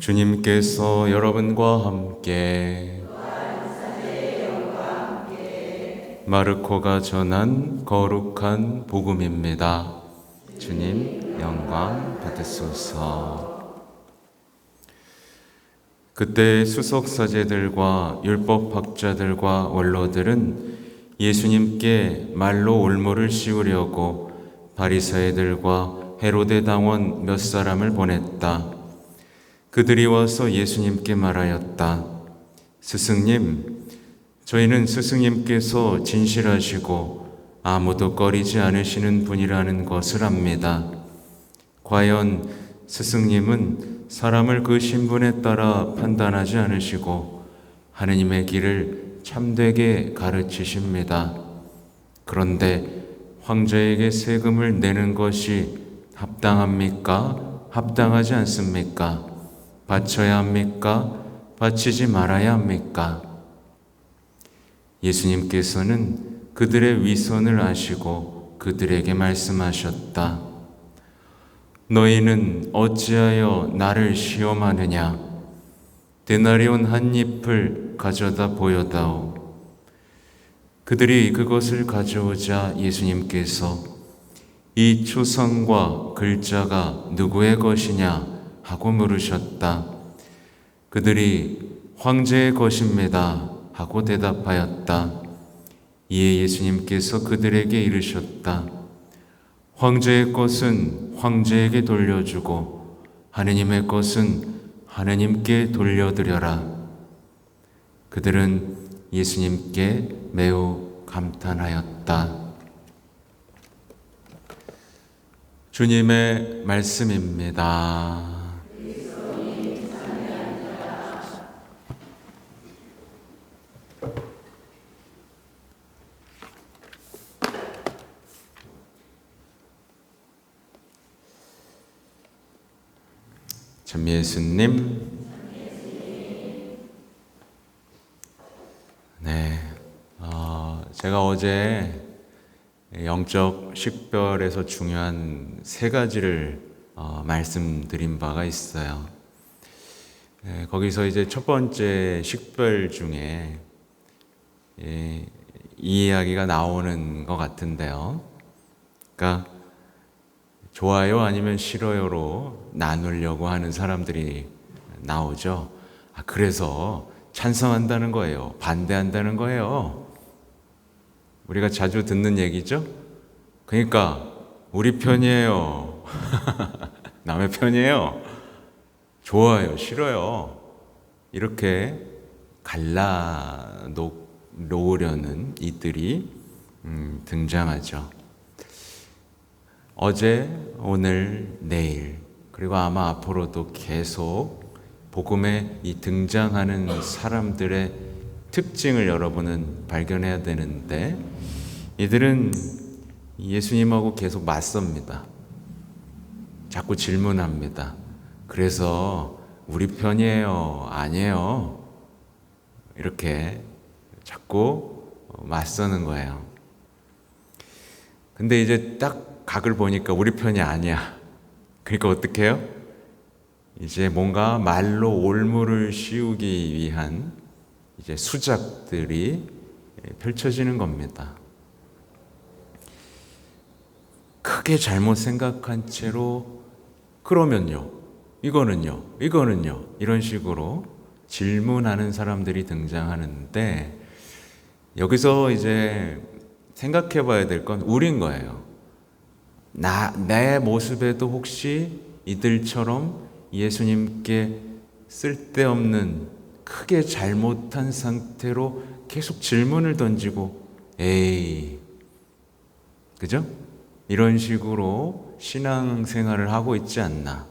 주님께서 여러분과 함께 마르코가 전한 거룩한 복음입니다. 주님 영광 받으소서. 그때 수석사제들과 율법학자들과 원로들은 예수님께 말로 올무를 씌우려고 바리사이들과 헤로데 당원 몇 사람을 보냈다. 그들이 와서 예수님께 말하였다. 스승님, 저희는 스승님께서 진실하시고 아무도 꺼리지 않으시는 분이라는 것을 압니다. 과연 스승님은 사람을 그 신분에 따라 판단하지 않으시고 하느님의 길을 참되게 가르치십니다. 그런데 황제에게 세금을 내는 것이 합당합니까? 합당하지 않습니까? 바쳐야 합니까? 바치지 말아야 합니까? 예수님께서는 그들의 위선을 아시고 그들에게 말씀하셨다. 너희는 어찌하여 나를 시험하느냐? 데나리온 한 잎을 가져다 보여다오. 그들이 그것을 가져오자 예수님께서 이 초성과 글자가 누구의 것이냐 하고 물으셨다. 그들이 황제의 것입니다 하고 대답하였다. 이에 예수님께서 그들에게 이르셨다. 황제의 것은 황제에게 돌려주고 하느님의 것은 하느님께 돌려드려라. 그들은 예수님께 매우 감탄하였다. 주님의 말씀입니다. 참 예수님, 네, 제가 어제 영적 식별에서 중요한 세 가지를 말씀드린 바가 있어요. 거기서 이제 첫 번째 식별 중에 이 이야기가 나오는 것 같은데요. 그러니까 좋아요 아니면 싫어요로 나누려고 하는 사람들이 나오죠. 그래서 찬성한다는 거예요. 반대한다는 거예요. 우리가 자주 듣는 얘기죠. 그러니까 우리 편이에요. 남의 편이에요. 좋아요, 싫어요. 이렇게 갈라 놓으려는 이들이 등장하죠. 어제, 오늘, 내일, 그리고 아마 앞으로도 계속 복음에 이 등장하는 사람들의 특징을 여러분은 발견해야 되는데, 이들은 예수님하고 계속 맞섭니다. 자꾸 질문합니다. 그래서 우리 편이에요? 아니에요? 이렇게 자꾸 맞서는 거예요. 근데 이제 딱 각을 보니까 우리 편이 아니야. 그러니까 어떻게 해요? 이제 뭔가 말로 올무를 씌우기 위한 이제 수작들이 펼쳐지는 겁니다. 크게 잘못 생각한 채로 그러면요, 이거는요 이런 식으로 질문하는 사람들이 등장하는데, 여기서 이제 생각해 봐야 될 건 우린 거예요. 내 모습에도 혹시 이들처럼 예수님께 쓸데없는 크게 잘못한 상태로 계속 질문을 던지고 에이, 그죠? 이런 식으로 신앙생활을 하고 있지 않나.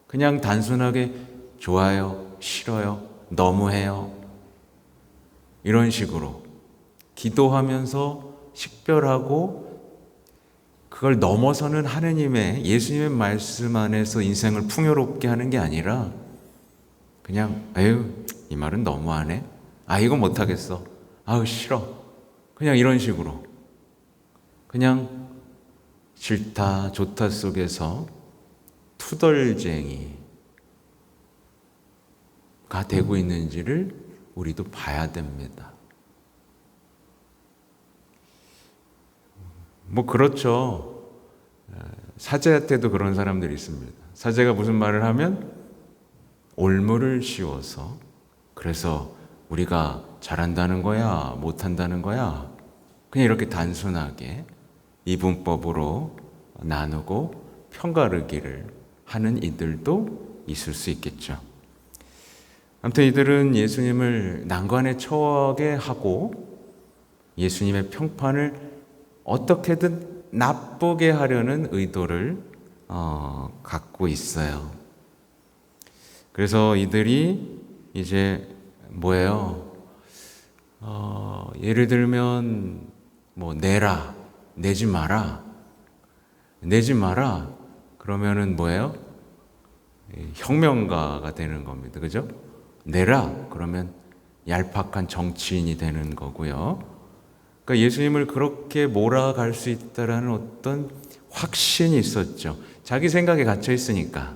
그냥 단순하게 좋아요, 싫어요, 너무해요, 이런 식으로 기도하면서 식별하고 그걸 넘어서는 하느님의, 예수님의 말씀 안에서 인생을 풍요롭게 하는 게 아니라 그냥 에휴, 이 말은 너무하네, 이거 못하겠어, 싫어, 그냥 이런 식으로 그냥 싫다 좋다 속에서 투덜쟁이, 되고 있는지를 우리도 봐야 됩니다. 뭐 그렇죠. 사제한테도 그런 사람들이 있습니다. 사제가 무슨 말을 하면 올무를 씌워서, 그래서 우리가 잘한다는 거야, 못한다는 거야, 그냥 이렇게 단순하게 이분법으로 나누고 편가르기를 하는 이들도 있을 수 있겠죠. 아무튼 이들은 예수님을 난관에 처하게 하고 예수님의 평판을 어떻게든 나쁘게 하려는 의도를 갖고 있어요. 그래서 이들이 이제 뭐예요? 예를 들면 뭐 내라, 내지 마라, 내지 마라. 그러면은 뭐예요? 혁명가가 되는 겁니다. 그죠? 내라 그러면 얄팍한 정치인이 되는 거고요. 그러니까 예수님을 그렇게 몰아갈 수 있다라는 어떤 확신이 있었죠. 자기 생각에 갇혀 있으니까.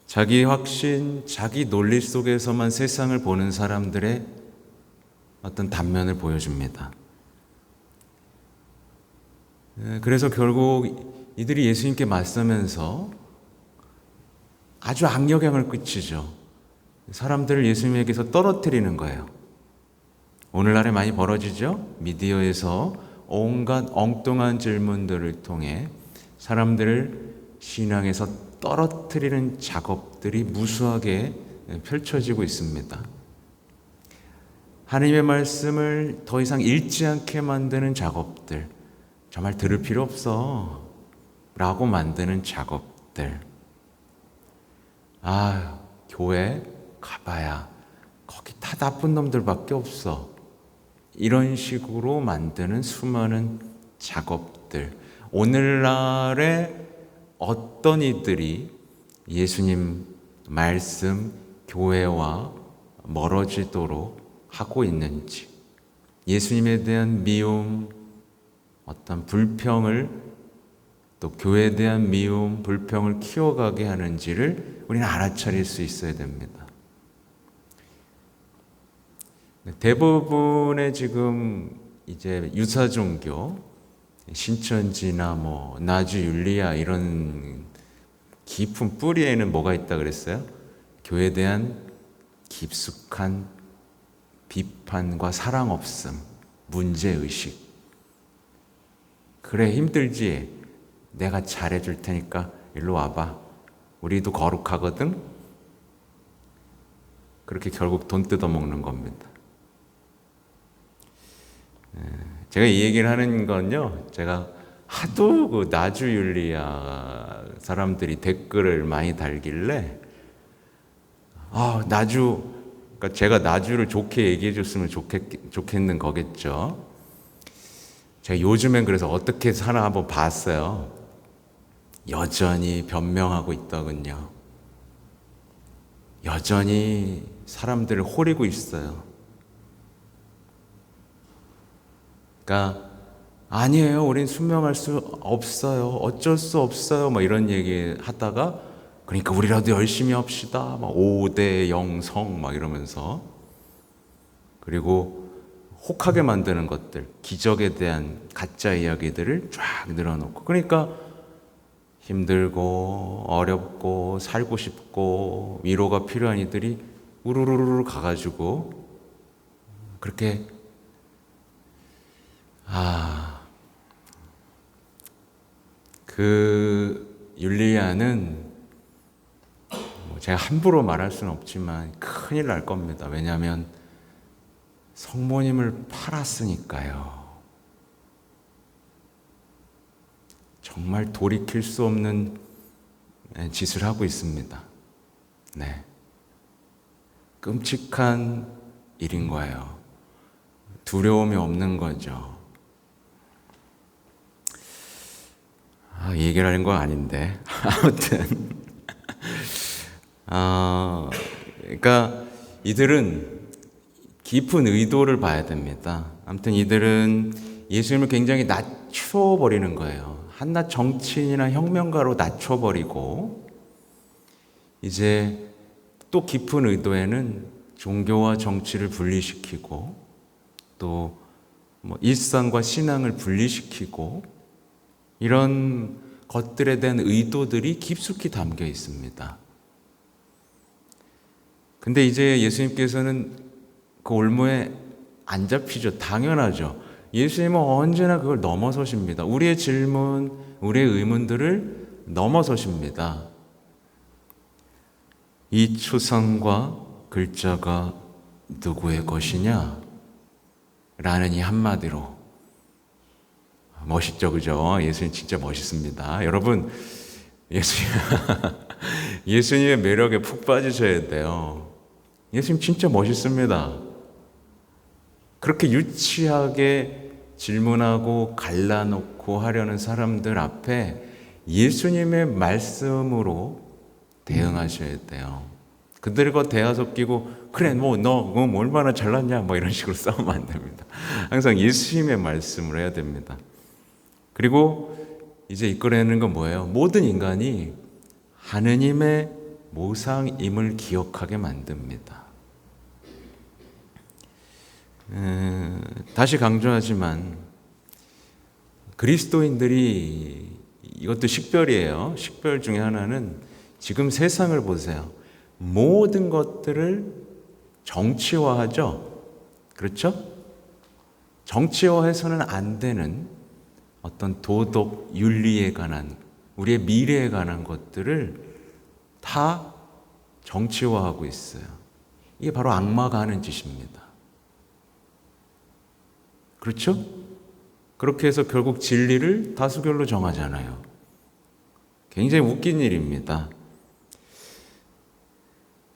자기 확신, 자기 논리 속에서만 세상을 보는 사람들의 어떤 단면을 보여줍니다. 그래서 결국 이들이 예수님께 맞서면서 아주 악영향을 끼치죠. 사람들을 예수님에게서 떨어뜨리는 거예요. 오늘날에 많이 벌어지죠? 미디어에서 온갖 엉뚱한 질문들을 통해 사람들을 신앙에서 떨어뜨리는 작업들이 무수하게 펼쳐지고 있습니다. 하나님의 말씀을 더 이상 읽지 않게 만드는 작업들, 정말 들을 필요 없어 라고 만드는 작업들. 교회 가봐야 거기 다 나쁜 놈들밖에 없어, 이런 식으로 만드는 수많은 작업들. 오늘날에 어떤 이들이 예수님 말씀, 교회와 멀어지도록 하고 있는지, 예수님에 대한 미움, 어떤 불평을, 또 교회에 대한 미움, 불평을 키워가게 하는지를 우리는 알아차릴 수 있어야 됩니다. 대부분의 지금 이제 유사 종교, 신천지나 뭐 나주 율리아 이런 깊은 뿌리에는 뭐가 있다 그랬어요? 교회에 대한 깊숙한 비판과 사랑 없음, 문제 의식. 그래, 힘들지? 내가 잘해줄 테니까 일로 와봐. 우리도 거룩하거든? 그렇게 결국 돈 뜯어먹는 겁니다. 제가 이 얘기를 하는 건요, 제가 하도 그 나주율리아 사람들이 댓글을 많이 달길래, 그러니까 제가 나주를 좋게 얘기해 줬으면 좋겠는 거겠죠. 제가 요즘엔 그래서 어떻게 사나 한번 봤어요. 여전히 변명하고 있더군요. 여전히 사람들을 호리고 있어요. 그러니까 아니에요, 우린 순명할 수 없어요, 어쩔 수 없어요, 뭐 이런 얘기 하다가, 그러니까 우리라도 열심히 합시다, 막 5대 영성 막 이러면서, 그리고 혹하게 만드는 것들, 기적에 대한 가짜 이야기들을 쫙 늘어놓고, 그러니까 힘들고 어렵고 살고 싶고 위로가 필요한 이들이 우르르르 가가지고 그렇게 그 율리아는 제가 함부로 말할 수는 없지만 큰일 날 겁니다. 왜냐하면 성모님을 팔았으니까요. 정말 돌이킬 수 없는 짓을 하고 있습니다. 네, 끔찍한 일인 거예요. 두려움이 없는 거죠. 얘기를 하는 건 아닌데 아무튼 그러니까 이들은 깊은 의도를 봐야 됩니다. 아무튼 이들은 예수님을 굉장히 낮춰버리는 거예요. 한낱 정치인이나 혁명가로 낮춰버리고 이제 또 깊은 의도에는 종교와 정치를 분리시키고 또 일상과 신앙을 분리시키고 이런 것들에 대한 의도들이 깊숙이 담겨 있습니다. 근데 이제 예수님께서는 그 올무에 안 잡히죠. 당연하죠. 예수님은 언제나 그걸 넘어서십니다. 우리의 질문, 우리의 의문들을 넘어서십니다. 이 초상과 글자가 누구의 것이냐? 라는 이 한마디로. 멋있죠, 그죠? 예수님 진짜 멋있습니다. 여러분, 예수님의 매력에 푹 빠지셔야 돼요. 예수님 진짜 멋있습니다. 그렇게 유치하게 질문하고 갈라놓고 하려는 사람들 앞에 예수님의 말씀으로 대응하셔야 돼요. 그들과 대화 섞이고 그래 너 얼마나 잘났냐 이런 식으로 싸우면 안 됩니다. 항상 예수님의 말씀을 해야 됩니다. 그리고 이제 이끌어내는 건 뭐예요? 모든 인간이 하느님의 모상임을 기억하게 만듭니다. 다시 강조하지만 그리스도인들이 이것도 식별이에요. 식별 중에 하나는 지금 세상을 보세요. 모든 것들을 정치화하죠. 그렇죠? 정치화해서는 안 되는 어떤 도덕, 윤리에 관한, 우리의 미래에 관한 것들을 다 정치화하고 있어요. 이게 바로 악마가 하는 짓입니다. 그렇죠? 그렇게 해서 결국 진리를 다수결로 정하잖아요. 굉장히 웃긴 일입니다.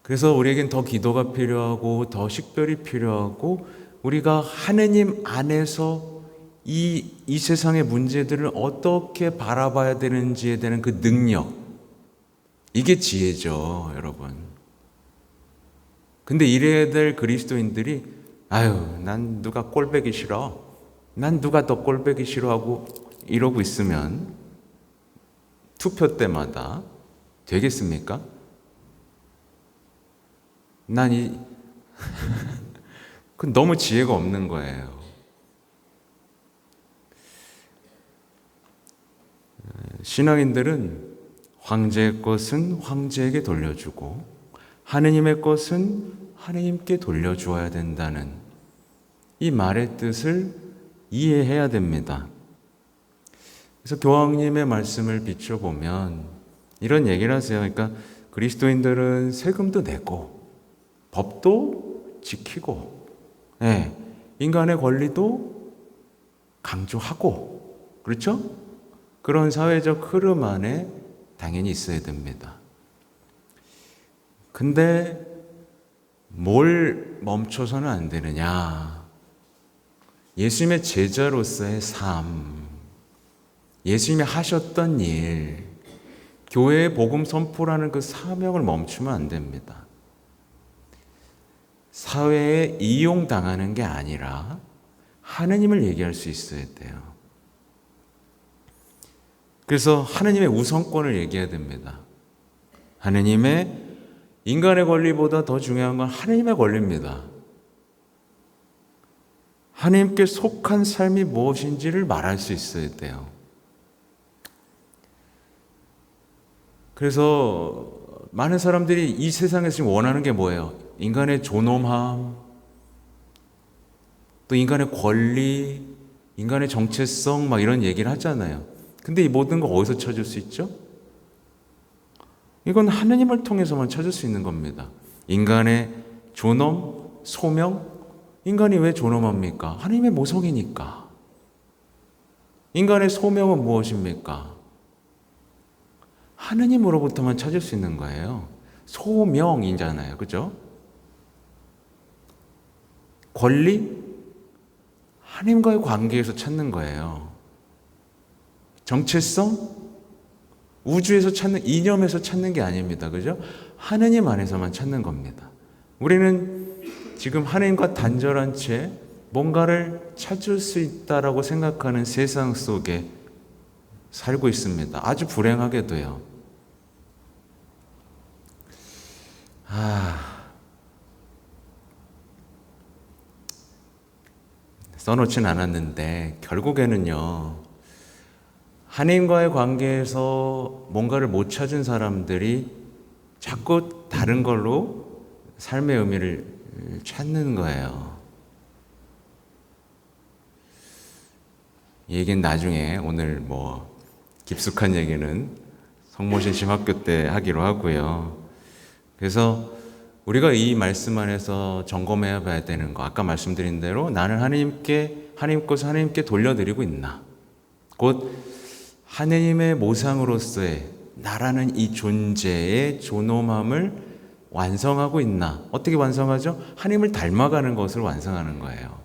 그래서 우리에겐 더 기도가 필요하고 더 식별이 필요하고 우리가 하느님 안에서 이 세상의 문제들을 어떻게 바라봐야 되는지에 대한 그 능력, 이게 지혜죠, 여러분. 근데 이래야 될 그리스도인들이 난 누가 꼴보기 싫어, 난 누가 더 꼴보기 싫어하고 이러고 있으면 투표 때마다 되겠습니까? 그건 너무 지혜가 없는 거예요. 신앙인들은 황제의 것은 황제에게 돌려주고 하느님의 것은 하느님께 돌려주어야 된다는 이 말의 뜻을 이해해야 됩니다. 그래서 교황님의 말씀을 비춰보면 이런 얘기를 하세요. 그러니까 그리스도인들은 세금도 내고 법도 지키고 인간의 권리도 강조하고 그렇죠? 그런 사회적 흐름 안에 당연히 있어야 됩니다. 근데 뭘 멈춰서는 안 되느냐? 예수님의 제자로서의 삶, 예수님이 하셨던 일, 교회의 복음 선포라는 그 사명을 멈추면 안 됩니다. 사회에 이용당하는 게 아니라 하느님을 얘기할 수 있어야 돼요. 그래서 하느님의 우선권을 얘기해야 됩니다. 하느님의 인간의 권리보다 더 중요한 건 하느님의 권리입니다. 하느님께 속한 삶이 무엇인지를 말할 수 있어야 돼요. 그래서 많은 사람들이 이 세상에서 지금 원하는 게 뭐예요? 인간의 존엄함, 또 인간의 권리, 인간의 정체성 이런 얘기를 하잖아요. 근데 이 모든 거 어디서 찾을 수 있죠? 이건 하느님을 통해서만 찾을 수 있는 겁니다. 인간의 존엄, 소명, 인간이 왜 존엄합니까? 하느님의 모성이니까. 인간의 소명은 무엇입니까? 하느님으로부터만 찾을 수 있는 거예요. 소명이잖아요. 그죠? 권리? 하나님과의 관계에서 찾는 거예요. 정체성? 우주에서 찾는, 이념에서 찾는 게 아닙니다. 그죠? 하느님 안에서만 찾는 겁니다. 우리는 지금 하느님과 단절한 채 뭔가를 찾을 수 있다라고 생각하는 세상 속에 살고 있습니다. 아주 불행하게도요. 써놓진 않았는데 결국에는요, 하나님과의 관계에서 뭔가를 못 찾은 사람들이 자꾸 다른 걸로 삶의 의미를 찾는 거예요. 이 얘기는 나중에, 오늘 깊숙한 얘기는 성모신 심학교 때 하기로 하고요. 그래서 우리가 이 말씀 안에서 점검해 봐야 되는 거, 아까 말씀드린 대로 나는 하나님 것을 하나님께 돌려드리고 있나? 곧 하나님의 모상으로서의 나라는 이 존재의 존엄함을 완성하고 있나? 어떻게 완성하죠? 하나님을 닮아가는 것을 완성하는 거예요.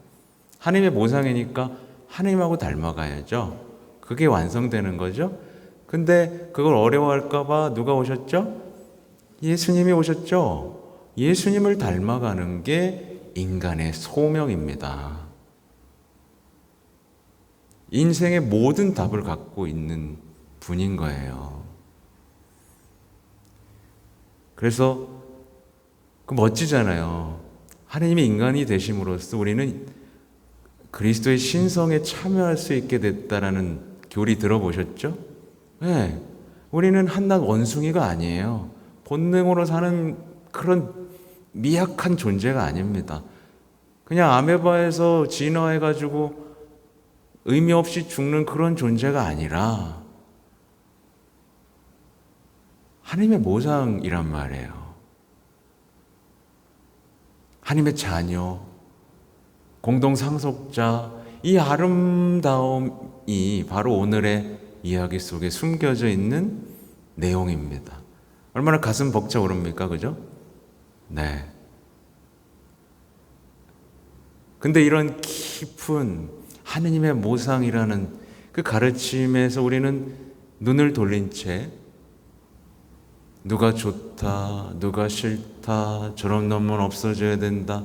하나님의 모상이니까 하나님하고 닮아가야죠. 그게 완성되는 거죠. 근데 그걸 어려워할까 봐 누가 오셨죠? 예수님이 오셨죠. 예수님을 닮아가는 게 인간의 소명입니다. 인생의 모든 답을 갖고 있는 분인 거예요. 그래서 멋지잖아요. 하나님이 인간이 되심으로써 우리는 그리스도의 신성에 참여할 수 있게 됐다라는 교리 들어보셨죠? 네. 우리는 한낱 원숭이가 아니에요. 본능으로 사는 그런 미약한 존재가 아닙니다. 그냥 아메바에서 진화해가지고 의미 없이 죽는 그런 존재가 아니라 하나님의 모상이란 말이에요. 하나님의 자녀, 공동 상속자, 이 아름다움이 바로 오늘의 이야기 속에 숨겨져 있는 내용입니다. 얼마나 가슴 벅차오릅니까? 그죠? 네. 근데 이런 깊은 하느님의 모상이라는 그 가르침에서 우리는 눈을 돌린 채 누가 좋다, 누가 싫다, 저런 놈은 없어져야 된다,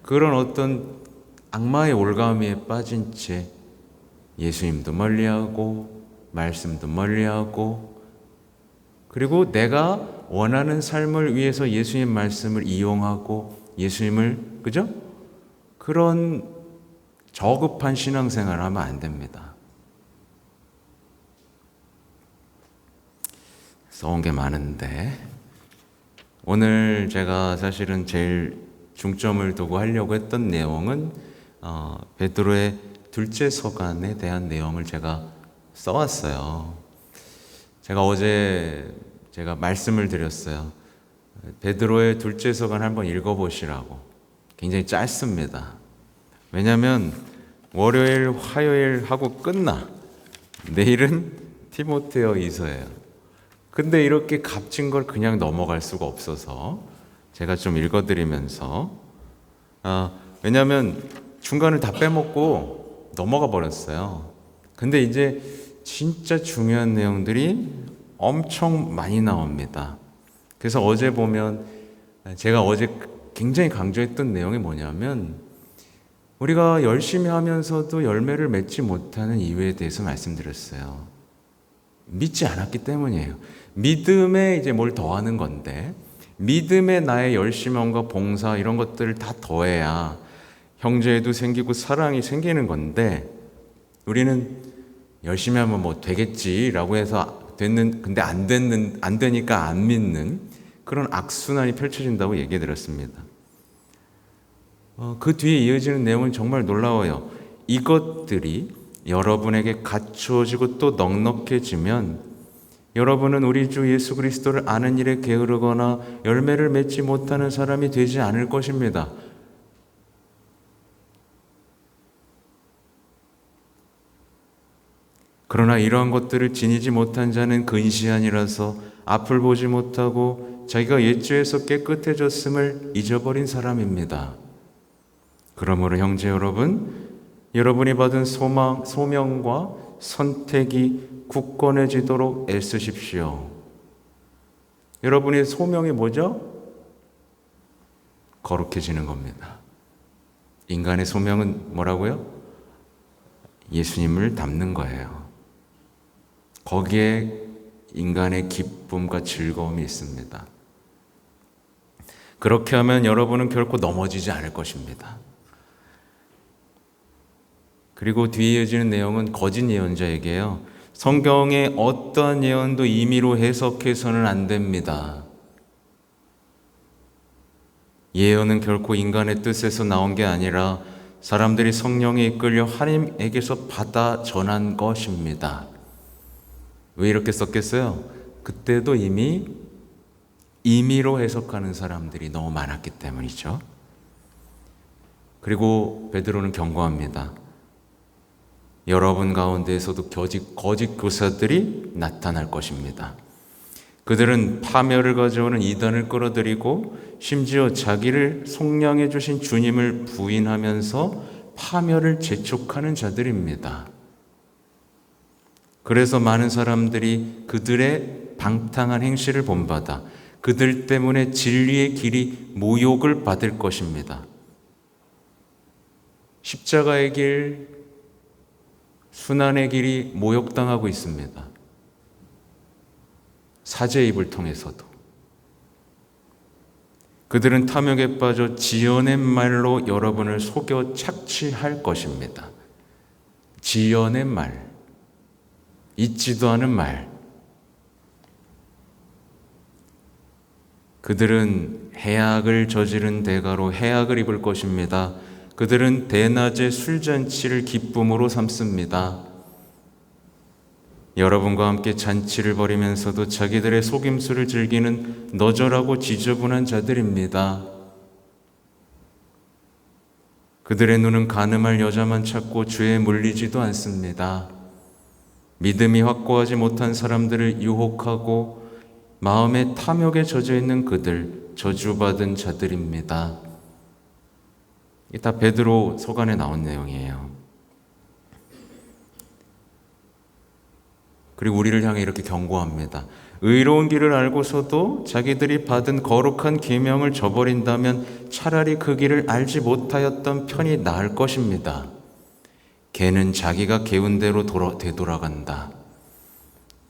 그런 어떤 악마의 올가미에 빠진 채 예수님도 멀리하고 말씀도 멀리하고, 그리고 내가 원하는 삶을 위해서 예수님 말씀을 이용하고 예수님을, 그죠? 그런 저급한 신앙생활을 하면 안 됩니다. 써온 게 많은데 오늘 제가 사실은 제일 중점을 두고 하려고 했던 내용은 베드로의 둘째 서간에 대한 내용을 제가 써왔어요. 제가 말씀을 드렸어요. 베드로의 둘째 서간 한번 읽어보시라고. 굉장히 짧습니다. 왜냐하면 월요일, 화요일 하고 끝나. 내일은 디모데오 이서예요. 근데 이렇게 값진 걸 그냥 넘어갈 수가 없어서 제가 좀 읽어드리면서, 왜냐하면 중간을 다 빼먹고 넘어가 버렸어요. 근데 이제 진짜 중요한 내용들이 엄청 많이 나옵니다. 그래서 어제 보면, 제가 어제 굉장히 강조했던 내용이 뭐냐면, 우리가 열심히 하면서도 열매를 맺지 못하는 이유에 대해서 말씀드렸어요. 믿지 않았기 때문이에요. 믿음에 이제 뭘 더하는 건데, 믿음에 나의 열심함과 봉사 이런 것들을 다 더해야 형제에도 생기고 사랑이 생기는 건데, 우리는 열심히 하면 뭐 되겠지라고 해서 근데 안 되니까 안 믿는 그런 악순환이 펼쳐진다고 얘기해 드렸습니다. 그 뒤에 이어지는 내용은 정말 놀라워요. 이것들이 여러분에게 갖추어지고 또 넉넉해지면 여러분은 우리 주 예수 그리스도를 아는 일에 게으르거나 열매를 맺지 못하는 사람이 되지 않을 것입니다. 그러나 이러한 것들을 지니지 못한 자는 근시안이라서 앞을 보지 못하고 자기가 옛죄에서 깨끗해졌음을 잊어버린 사람입니다. 그러므로 형제 여러분, 여러분이 받은 소명과 선택이 굳건해지도록 애쓰십시오. 여러분의 소명이 뭐죠? 거룩해지는 겁니다. 인간의 소명은 뭐라고요? 예수님을 닮는 거예요. 거기에 인간의 기쁨과 즐거움이 있습니다. 그렇게 하면 여러분은 결코 넘어지지 않을 것입니다. 그리고 뒤에 이어지는 내용은 거짓 예언자에게요. 성경의 어떠한 예언도 임의로 해석해서는 안 됩니다. 예언은 결코 인간의 뜻에서 나온 게 아니라 사람들이 성령에 이끌려 하나님에게서 받아 전한 것입니다. 왜 이렇게 썼겠어요? 그때도 이미 임의로 해석하는 사람들이 너무 많았기 때문이죠. 그리고 베드로는 경고합니다. 여러분 가운데에서도 거짓 교사들이 나타날 것입니다. 그들은 파멸을 가져오는 이단을 끌어들이고 심지어 자기를 속량해 주신 주님을 부인하면서 파멸을 재촉하는 자들입니다. 그래서 많은 사람들이 그들의 방탕한 행실을 본받아 그들 때문에 진리의 길이 모욕을 받을 것입니다. 십자가의 길, 순환의 길이 모욕당하고 있습니다. 사제의 입을 통해서도. 그들은 탐욕에 빠져 지어낸 말로 여러분을 속여 착취할 것입니다. 지어낸 말, 있지도 않은 말. 그들은 해악을 저지른 대가로 해악을 입을 것입니다. 그들은 대낮에 술잔치를 기쁨으로 삼습니다. 여러분과 함께 잔치를 벌이면서도 자기들의 속임수를 즐기는 너절하고 지저분한 자들입니다. 그들의 눈은 가늠할 여자만 찾고 죄에 물리지도 않습니다. 믿음이 확고하지 못한 사람들을 유혹하고 마음에 탐욕에 젖어 있는 그들, 저주받은 자들입니다. 이게 다 베드로 서간에 나온 내용이에요. 그리고 우리를 향해 이렇게 경고합니다. 의로운 길을 알고서도 자기들이 받은 거룩한 계명을 저버린다면 차라리 그 길을 알지 못하였던 편이 나을 것입니다. 개는 자기가 개운 대로 되돌아간다.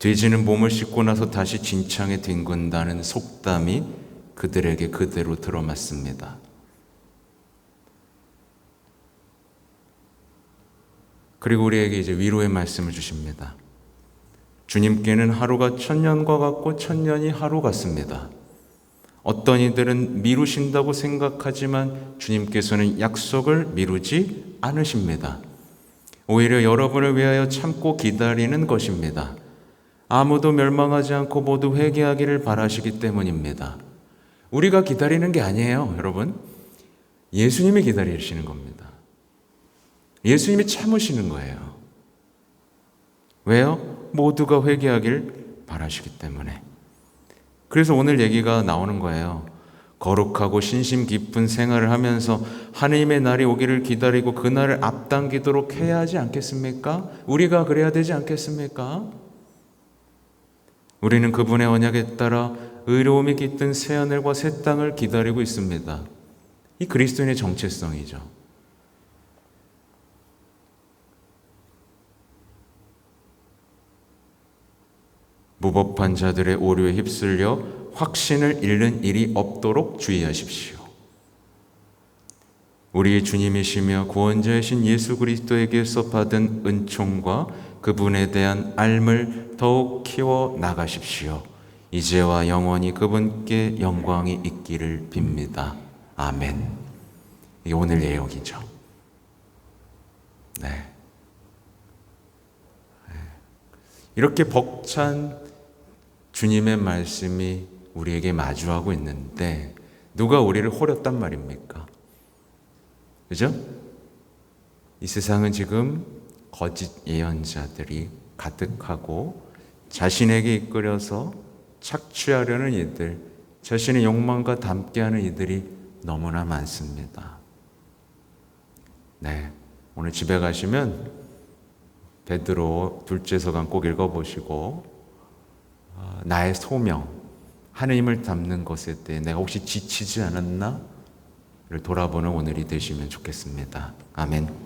돼지는 몸을 씻고 나서 다시 진창에 뒹군다는 속담이 그들에게 그대로 들어맞습니다. 그리고 우리에게 이제 위로의 말씀을 주십니다. 주님께는 하루가 1000년과 같고 1000년이 하루 같습니다. 어떤 이들은 미루신다고 생각하지만 주님께서는 약속을 미루지 않으십니다. 오히려 여러분을 위하여 참고 기다리는 것입니다. 아무도 멸망하지 않고 모두 회개하기를 바라시기 때문입니다. 우리가 기다리는 게 아니에요, 여러분. 예수님이 기다리시는 겁니다. 예수님이 참으시는 거예요. 왜요? 모두가 회개하길 바라시기 때문에. 그래서 오늘 얘기가 나오는 거예요. 거룩하고 신심 깊은 생활을 하면서 하나님의 날이 오기를 기다리고 그 날을 앞당기도록 해야 하지 않겠습니까? 우리가 그래야 되지 않겠습니까? 우리는 그분의 언약에 따라 의로움이 깃든 새하늘과 새 땅을 기다리고 있습니다. 이 그리스도인의 정체성이죠. 무법한 자들의 오류에 휩쓸려 확신을 잃는 일이 없도록 주의하십시오. 우리의 주님이시며 구원자이신 예수 그리스도에게서 받은 은총과 그분에 대한 알을 더욱 키워 나가십시오. 이제와 영원히 그분께 영광이 있기를 빕니다. 아멘. 이게 오늘 예언이죠. 네. 이렇게 벅찬 주님의 말씀이 우리에게 마주하고 있는데 누가 우리를 호렸단 말입니까? 그죠? 이 세상은 지금 거짓 예언자들이 가득하고 자신에게 이끌려서 착취하려는 이들, 자신의 욕망과 닮게하는 이들이 너무나 많습니다. 네, 오늘 집에 가시면 베드로 둘째 서간 꼭 읽어보시고 나의 소명, 하느님을 닮는 것에 대해 내가 혹시 지치지 않았나? 를 돌아보는 오늘이 되시면 좋겠습니다. 아멘.